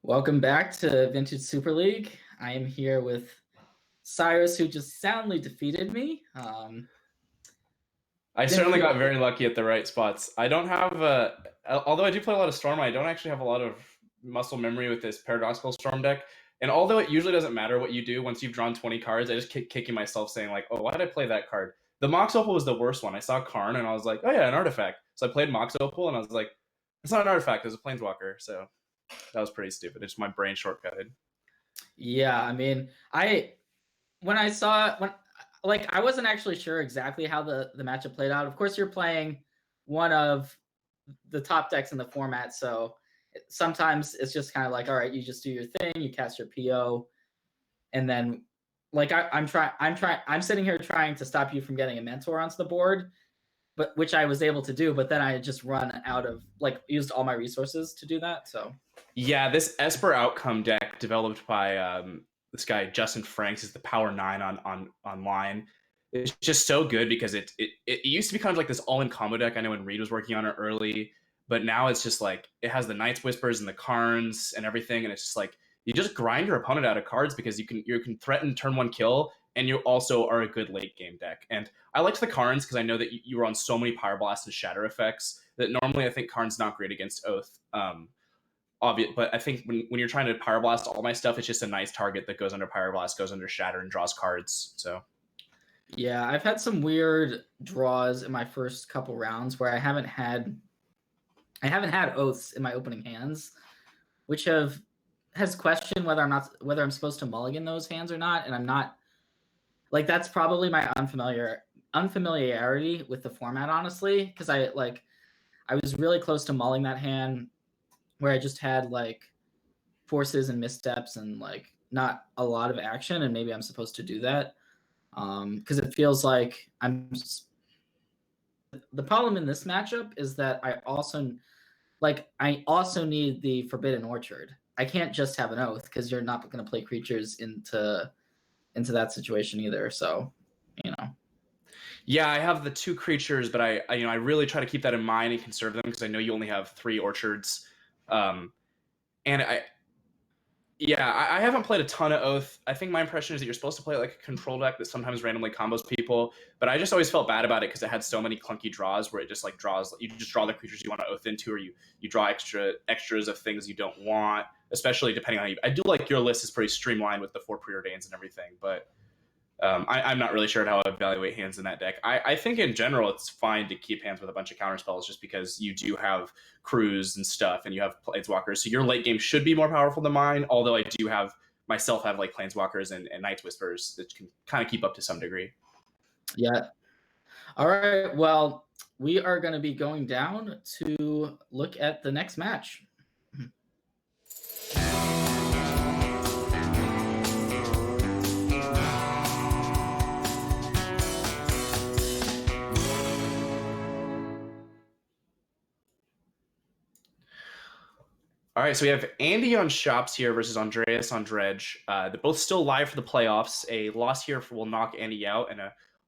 Welcome back to Vintage Super League. I am here with Cyrus, who just soundly defeated me. I Didn't certainly feel got very lucky at the right spots. I don't have, although I do play a lot of Storm, I don't actually have a lot of muscle memory with this Paradoxical Storm deck. And although it usually doesn't matter what you do once you've drawn 20 cards, I just keep kicking myself saying, like, oh, why did I play that card? The Mox Opal was the worst one. I saw Karn and I was like, oh, yeah, an artifact. So I played Mox Opal and I was like, it's not an artifact, it's a Planeswalker. So that was pretty stupid. It's my brain shortcutted. Yeah, I mean, when I saw when like I wasn't actually sure exactly how the matchup played out. Of course, you're playing one of the top decks in the format, so sometimes it's just kind of like, all right, you just do your thing, you cast your PO, and then I'm sitting here trying to stop you from getting a mentor onto the board, but which I was able to do, but then I had just run out of used all my resources to do that. So Yeah, this Esper Outcome deck developed by this guy Justin Franks is the Power 9 on online. It's just so good because it used to be kind of like this all-in combo deck. I know when Reed was working on it early, but now it's just like it has the Night's Whispers and the Karns and everything, and it's just like you just grind your opponent out of cards because you can threaten turn one kill, and you also are a good late game deck. And I liked the Karns because I know that you were on so many Power Blast and Shatter effects that normally I think Karn's not great against Oath. Obvious, but I think when you're trying to Power Blast all my stuff, it's just a nice target that goes under Power Blast, goes under Shatter, and draws cards. So yeah, I've had some weird draws in my first couple rounds where I haven't had oaths in my opening hands, which has questioned whether I'm supposed to mulligan those hands or not, and I'm not. Like, that's probably my unfamiliarity with the format, honestly, because I was really close to mulling that hand where I just had like forces and missteps and like not a lot of action, and maybe I'm supposed to do that because it feels like I'm. The problem in this matchup is that I also need the Forbidden Orchard. I can't just have an oath because you're not going to play creatures into that situation either. So, you know. yeah, I have the two creatures, but I really try to keep that in mind and conserve them because I know you only have three orchards. Um, and I haven't played a ton of Oath. I think my impression is that you're supposed to play like a control deck that sometimes randomly combos people, but I just always felt bad about it because it had so many clunky draws where it just like draws you just draw the creatures you want to Oath into, or you draw extras of things you don't want, especially depending on you. I do like your list is pretty streamlined with the four preordains and everything, but I'm not really sure how to evaluate hands in that deck. I think in general it's fine to keep hands with a bunch of counter spells just because you do have crews and stuff and you have planeswalkers. So your late game should be more powerful than mine, although I do have like planeswalkers and Night's Whispers that can kind of keep up to some degree. Yeah. All right. Well, we are going to be going down to look at the next match. All right, so we have Andy on Shops here versus Andreas on Dredge. They're both still live for the playoffs. A loss here will knock Andy out, and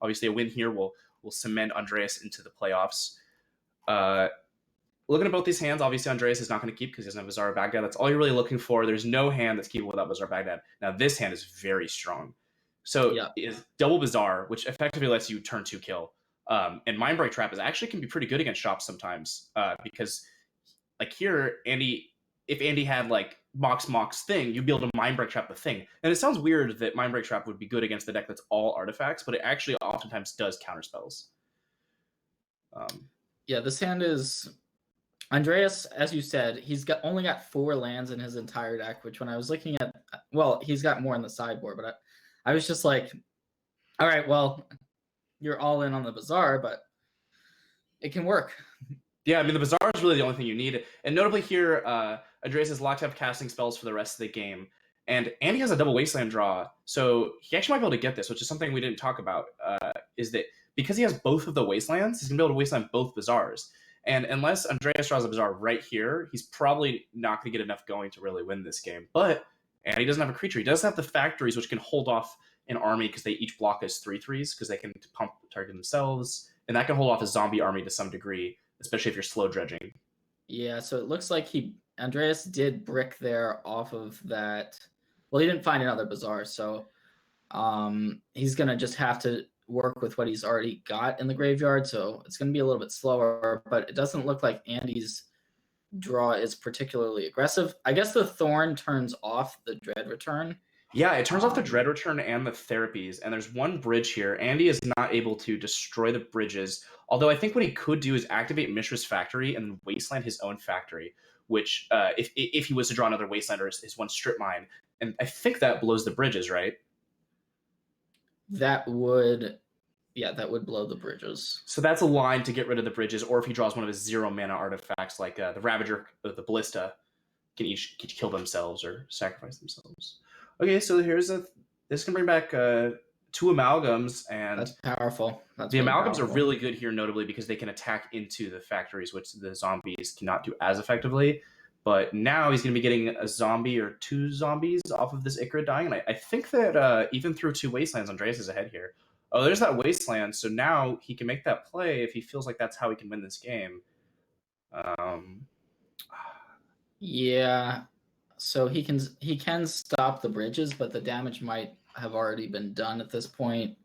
obviously a win here will cement Andreas into the playoffs. Looking at both these hands, obviously Andreas is not going to keep because he doesn't have Bazaar Baghdad. That's all you're really looking for. There's no hand that's keepable without Bazaar Baghdad. Now this hand is very strong. So Yeah. is double Bazaar, which effectively lets you turn two kill. And Mindbreak Trap is actually can be pretty good against Shops sometimes because like here, if Andy had like Mox thing, you'd be able to Mindbreak Trap the thing. And it sounds weird that Mindbreak Trap would be good against the deck that's all artifacts, but it actually oftentimes does counter spells. Yeah, this hand is Andreas, as you said, only got 4 lands in his entire deck, which when I was looking at, well, he's got more in the sideboard, but I was just like, all right, well, you're all in on the Bazaar, but it can work. Yeah, I mean, the Bazaar is really the only thing you need. And notably here, Andreas is locked up casting spells for the rest of the game. And Andy has a double Wasteland draw, so he actually might be able to get this, which is something we didn't talk about, is that because he has both of the Wastelands, he's going to be able to Wasteland both Bazaars. And unless Andreas draws a Bazaar right here, he's probably not going to get enough going to really win this game. But Andy doesn't have a creature. He does have the Factories, which can hold off an army because they each block as 3/3s because they can pump target themselves. And that can hold off a zombie army to some degree, especially if you're slow dredging. Yeah, so it looks like he Andreas did brick there off of that. Well, he didn't find another bazaar, so he's gonna just have to work with what he's already got in the graveyard. So it's gonna be a little bit slower, but it doesn't look like Andy's draw is particularly aggressive. I guess the Thorn turns off the Dread Return. Yeah, it turns off the Dread Return and the therapies, and there's one bridge here. Andy is not able to destroy the bridges, although I think what he could do is activate Mishra's Factory and then Wasteland his own factory, which, if he was to draw another Wastelander, is one Strip Mine, and I think that blows the bridges, right? That would blow the bridges. So that's a line to get rid of the bridges, or if he draws one of his 0-mana artifacts, like the Ravager, the Ballista, can each kill themselves or sacrifice themselves. Okay, so this can bring back 2 amalgams, and that's powerful. The amalgams are really good here, notably because they can attack into the factories, which the zombies cannot do as effectively. But now he's going to be getting a zombie or 2 zombies off of this Ikra dying, and I think that even through 2 Wastelands, Andreas is ahead here. Oh, there's that Wasteland, so now he can make that play if he feels like that's how he can win this game. Yeah. So he can stop the bridges, but the damage might have already been done at this point.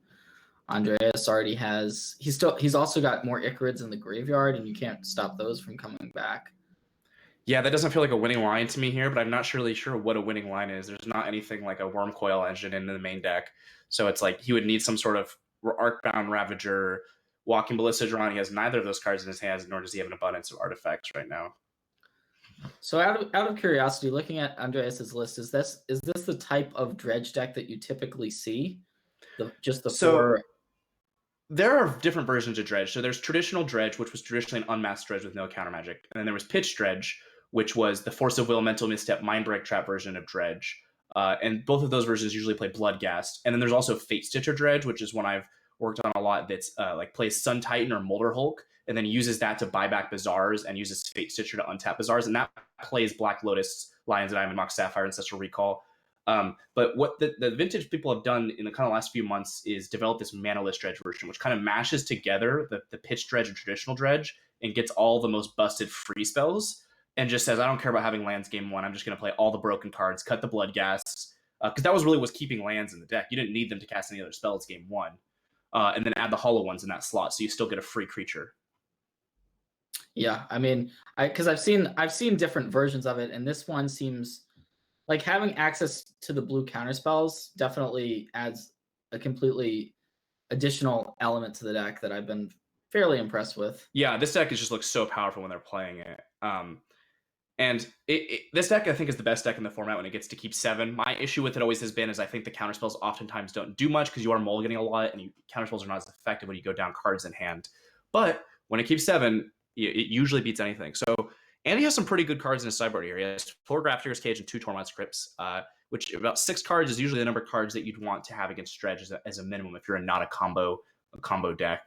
Andreas already has. He's also got more Ikarids in the graveyard, and you can't stop those from coming back. Yeah, that doesn't feel like a winning line to me here, but I'm not really sure what a winning line is. There's not anything like a Wormcoil Engine in the main deck, so it's like he would need some sort of Arcbound Ravager, Walking Ballista drawn. He has neither of those cards in his hands, nor does he have an abundance of artifacts right now. So out of curiosity, looking at Andreas's list, is this the type of dredge deck that you typically see? So there are different versions of dredge. So there's traditional dredge, which was traditionally an unmasked dredge with no counter magic, and then there was pitch dredge, which was the Force of Will, Mental Misstep, Mind Break Trap version of dredge. And both of those versions usually play Bloodghast. And then there's also Fate Stitcher dredge, which is one I've worked on a lot. That's like plays Sun Titan or Molder Hulk, and then uses that to buy back Bazaars and uses Fate Stitcher to untap Bazaars, and that plays Black Lotus, Lions and Diamond, Mox Sapphire, Ancestral Recall. But what the vintage people have done in the kind of last few months is develop this manaless dredge version, which kind of mashes together the pitch dredge and traditional dredge and gets all the most busted free spells and just says, I don't care about having lands game 1. I'm just going to play all the broken cards, cut the Bloodghasts, because that was really what's keeping lands in the deck. You didn't need them to cast any other spells game 1. And then add the hollow ones in that slot, so you still get a free creature. Yeah, I mean, because I've seen different versions of it, and this one seems like having access to the blue counterspells definitely adds a completely additional element to the deck that I've been fairly impressed with. Yeah, this deck just looks so powerful when they're playing it. And this deck, I think, is the best deck in the format when it gets to keep 7. My issue with it always has been is I think the counterspells oftentimes don't do much because you are mulliganing a lot, and counterspells are not as effective when you go down cards in hand. But when it keeps 7, it usually beats anything. So Andy has some pretty good cards in his sideboard here. He has 4 Grafdigger's Cage and 2 Tormod's Crypts, which about 6 cards is usually the number of cards that you'd want to have against Dredge as a minimum if you're not a combo deck.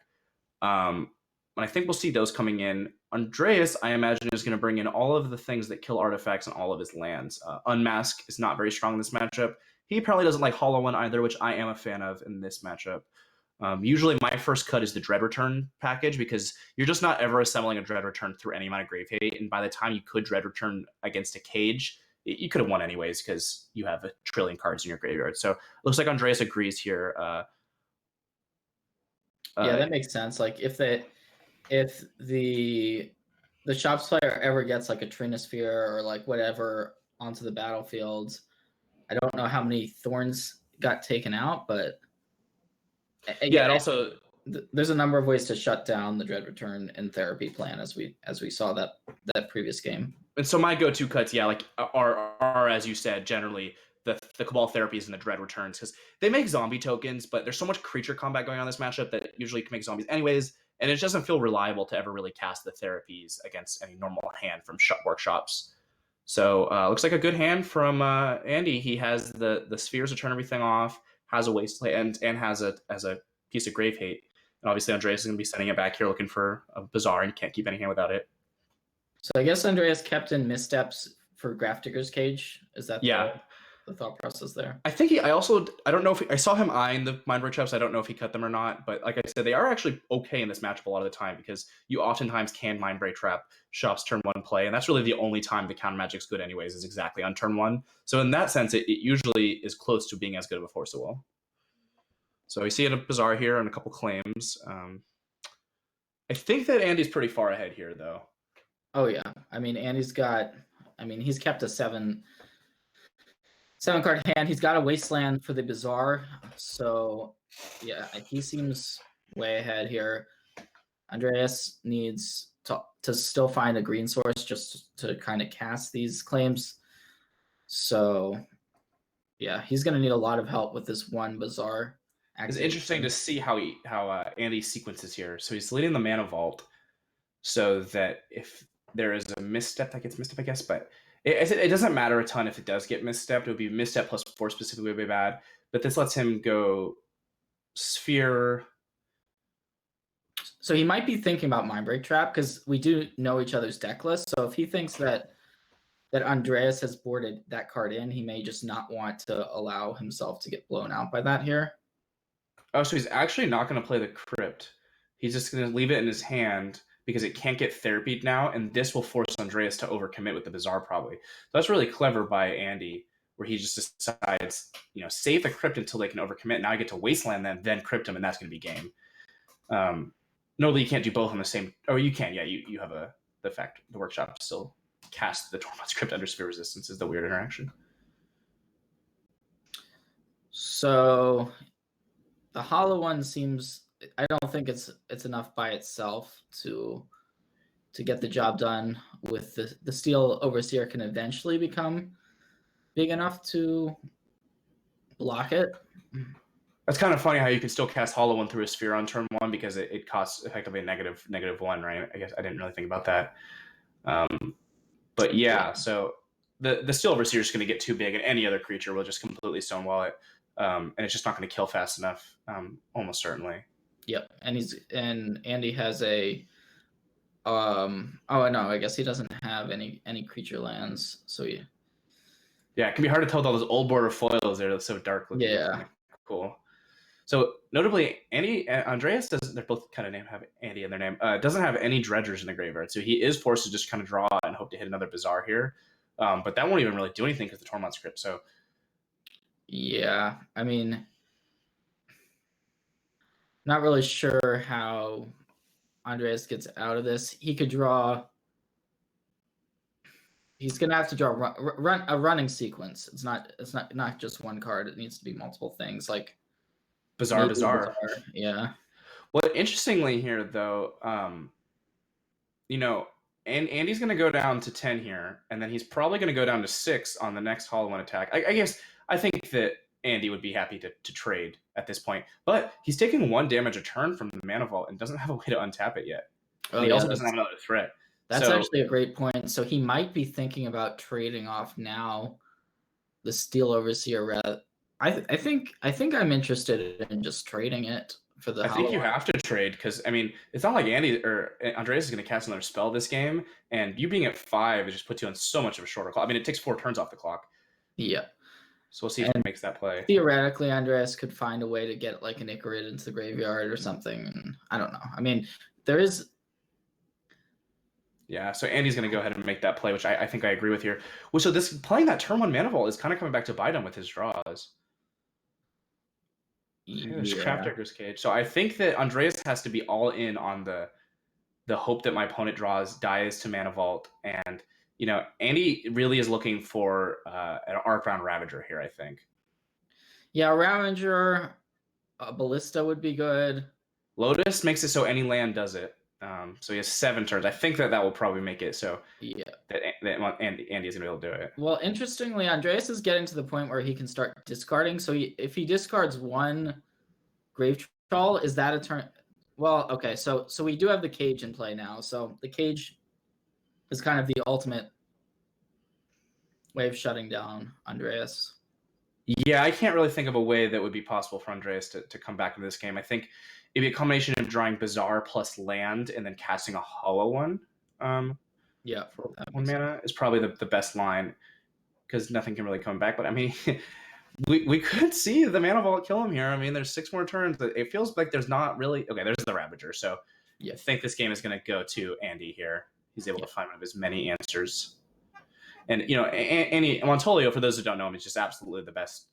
And I think we'll see those coming in. Andreas, I imagine, is going to bring in all of the things that kill artifacts on all of his lands. Unmask is not very strong in this matchup. He probably doesn't like Hollow One either, which I am a fan of in this matchup. Usually my first cut is the Dread Return package because you're just not ever assembling a Dread Return through any amount of grave hate, and by the time you could Dread Return against a cage, you could have won anyways because you have a trillion cards in your graveyard. So it looks like Andreas agrees here. Yeah, that makes sense. Like if the Shops player ever gets like a Trinosphere or like whatever onto the battlefield, I don't know how many Thorns got taken out, but yeah, it also there's a number of ways to shut down the Dread Return and Therapy plan as we saw that previous game. And so my go-to cuts, yeah, like are as you said, generally the Cabal Therapies and the Dread Returns, because they make zombie tokens, but there's so much creature combat going on in this matchup that usually can make zombies anyways, and it doesn't feel reliable to ever really cast the Therapies against any normal hand from workshops. So looks like a good hand from Andy. He has the spheres to turn everything off, has a wasteland, and has a piece of grave hate. And obviously Andreas is going to be sending it back here looking for a Bazaar, and can't keep any hand without it. So I guess Andreas kept in Missteps for Grafdigger's Cage. Is that yeah? thought process there. I think I don't know if I saw him eyeing the Mindbreak traps. I don't know if he cut them or not, but like I said, they are actually okay in this matchup a lot of the time because you oftentimes can Mindbreak trap shops turn 1 play, and that's really the only time the counter magic's good anyways, is exactly on turn 1. So in that sense, it usually is close to being as good of a Force of Will. So we see it a Bazaar here and a couple claims. I think that Andy's pretty far ahead here, though. Oh yeah, I mean Andy's got. I mean he's kept a 7-card hand. He's got a Wasteland for the Bazaar, so yeah, he seems way ahead here. Andreas needs to still find a green source just to kind of cast these claims. So yeah, he's going to need a lot of help with this one Bazaar. It's interesting to see how Andy sequences here. So he's leading the Mana Vault, so that if there is a misstep that gets misstep, I guess, but it doesn't matter a ton if it does get misstepped. It would be misstep plus 4 specifically would be bad, but this lets him go Sphere. So he might be thinking about Mindbreak Trap because we do know each other's deck list. So if he thinks that Andreas has boarded that card in, he may just not want to allow himself to get blown out by that here. Oh, so he's actually not going to play the Crypt. He's just going to leave it in his hand because it can't get therapied now, and this will force Andreas to overcommit with the Bazaar probably. So that's really clever by Andy, where he just decides, save the Crypt until they can overcommit. Now I get to Wasteland them, then Crypt him, and that's going to be game. Notably, you can't do both on the same. Oh, you can. Yeah, you have the workshop still cast the Tormod's Crypt under Sphere Resistance is the weird interaction. So the hollow one seems. I don't think it's enough by itself to get the job done. With the Steel Overseer can eventually become big enough to block it. That's kind of funny how you can still cast Hollow One through a Sphere on turn 1 because it costs effectively a -1, right? I guess I didn't really think about that. But yeah, so the Steel Overseer is going to get too big, and any other creature will just completely stonewall it, and it's just not going to kill fast enough, almost certainly. Yep, and Andy has a. Oh no, I guess he doesn't have any creature lands, so yeah. Yeah, it can be hard to tell with all those old border foils. They're so dark looking. Yeah, cool. So notably, Andreas doesn't. They're both kind of have Andy in their name. Doesn't have any dredgers in the graveyard, so he is forced to just kind of draw and hope to hit another Bazaar here. But that won't even really do anything because the Tormod's Crypt. So yeah, I mean, not really sure how Andreas gets out of this. He could draw. He's gonna have to draw a running sequence. It's not just one card. It needs to be multiple things like Bazaar. Yeah. Well, interestingly here though, and Andy's going to go down to 10 here, and then he's probably going to go down to 6 on the next Hollow One attack. I guess I think that Andy would be happy to trade at this point, but he's taking 1 damage a turn from the Mana Vault and doesn't have a way to untap it yet. He also doesn't have another threat. That's actually a great point. So he might be thinking about trading off now the Steel Overseer. I think I'm interested in just trading it for the. I think you have to trade because I mean it's not like Andy or Andreas is going to cast another spell this game, and you being at 5 it just puts you on so much of a shorter clock. I mean it takes 4 turns off the clock. Yeah. So we'll see if he makes that play. Theoretically, Andreas could find a way to get like an Icarid into the graveyard or something. I don't know. I mean, there is. Yeah, so Andy's going to go ahead and make that play, which I think I agree with here. Well, so this playing that turn 1 Mana Vault is kind of coming back to bite him with his draws. Yeah. Craftdigger's Cage. So I think that Andreas has to be all in on the hope that my opponent draws dies to Mana Vault, and Andy really is looking for an Arcbound Ravager here, I think. Yeah, Ravager, Ballista would be good. Lotus makes it so any land does it. So he has 7 turns. I think that will probably make it so that Andy is going to be able to do it. Well, interestingly, Andreas is getting to the point where he can start discarding. So if he discards 1 Grave Troll, is that a turn? Well, okay, so we do have the Cage in play now. So the Cage is kind of the ultimate way of shutting down Andreas. Yeah, I can't really think of a way that would be possible for Andreas to come back into this game. I think it'd be a combination of drawing Bazaar plus land and then casting a Hollow One. Yeah, for 1 mana is probably the best line. because nothing can really come back. But I mean, we could see the Mana Vault kill him here. I mean, there's 6 more turns. It feels like there's not really... Okay, there's the Ravager. So Yeah. I think this game is going to go to Andy here. He's able to find one of his many answers. And, you know, Andy Montolio, for those who don't know him, is just absolutely the best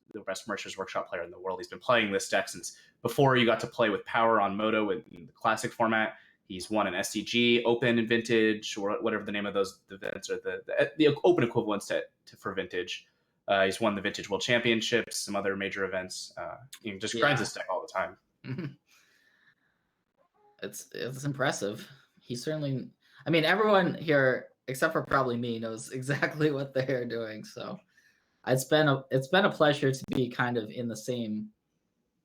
Merchant's Workshop player in the world. He's been playing this deck since before you got to play with Power on Moto in the classic format. He's won an SCG, Open, and Vintage, or whatever the name of those events are, the Open equivalents for Vintage. He's won the Vintage World Championships, some other major events. He just grinds his deck all the time. It's impressive. He certainly... I mean, everyone here, except for probably me, knows exactly what they're doing. So it's been a pleasure to be kind of in the same,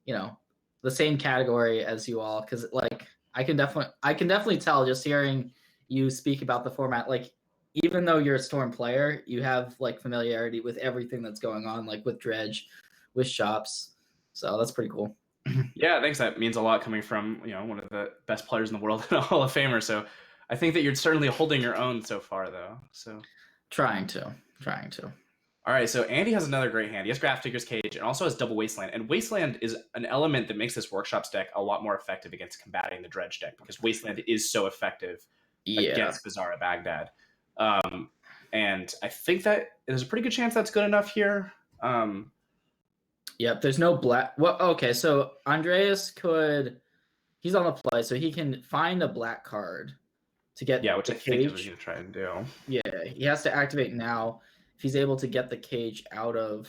you know, the same category as you all, because like I can definitely tell just hearing you speak about the format. Like, even though you're a Storm player, you have like familiarity with everything that's going on, like with Dredge, with shops. So that's pretty cool. Yeah, thanks. That means a lot coming from, you know, one of the best players in the world and a Hall of Famer. So I think that you're certainly holding your own so far, though. So trying to. All right, so Andy has another great hand. He has Grafdigger's Cage and also has double Wasteland. And Wasteland is an element that makes this Workshops deck a lot more effective against combating the Dredge deck, because Wasteland is so effective against Bizarra Baghdad. And I think that there's a pretty good chance that's good enough here. Yep, there's no black... Well, okay, so Andreas he's on the play, so he can find a black card to get which I think is what he's going to try and do. Yeah, he has to activate now if he's able to get the cage out of...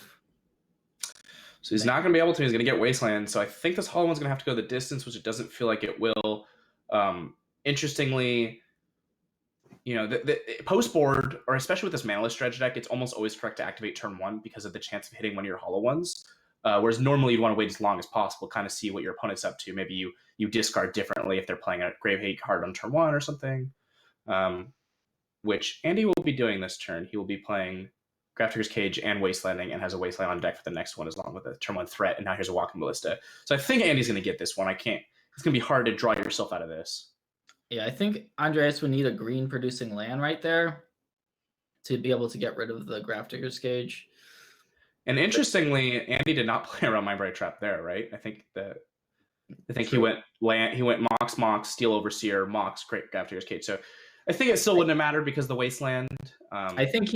So he's not going to be able to. He's going to get Wasteland. So I think this Hollow One's going to have to go the distance, which it doesn't feel like it will. Interestingly, you know, the post board, or especially with this Manaless Dredge deck, it's almost always correct to activate turn 1 because of the chance of hitting one of your Hollow Ones. Whereas normally you'd want to wait as long as possible, kind of see what your opponent's up to. Maybe you discard differently if they're playing a Grave Hate card on turn 1 or something. Which Andy will be doing this turn. He will be playing Grafdigger's Cage and Wastelanding, and has a Wasteland on deck for the next one, as long with a turn 1 threat. And now here's a Walking Ballista. So I think Andy's going to get this one. It's going to be hard to draw yourself out of this. Yeah, I think Andreas would need a green producing land right there to be able to get rid of the Grafdigger's Cage. And interestingly, Andy did not play around Mindbright Trap there, right? I think he went Mox, Steel Overseer, Mox, Great Grafdigger's Cage. So I think it still wouldn't have mattered because the Wasteland. I think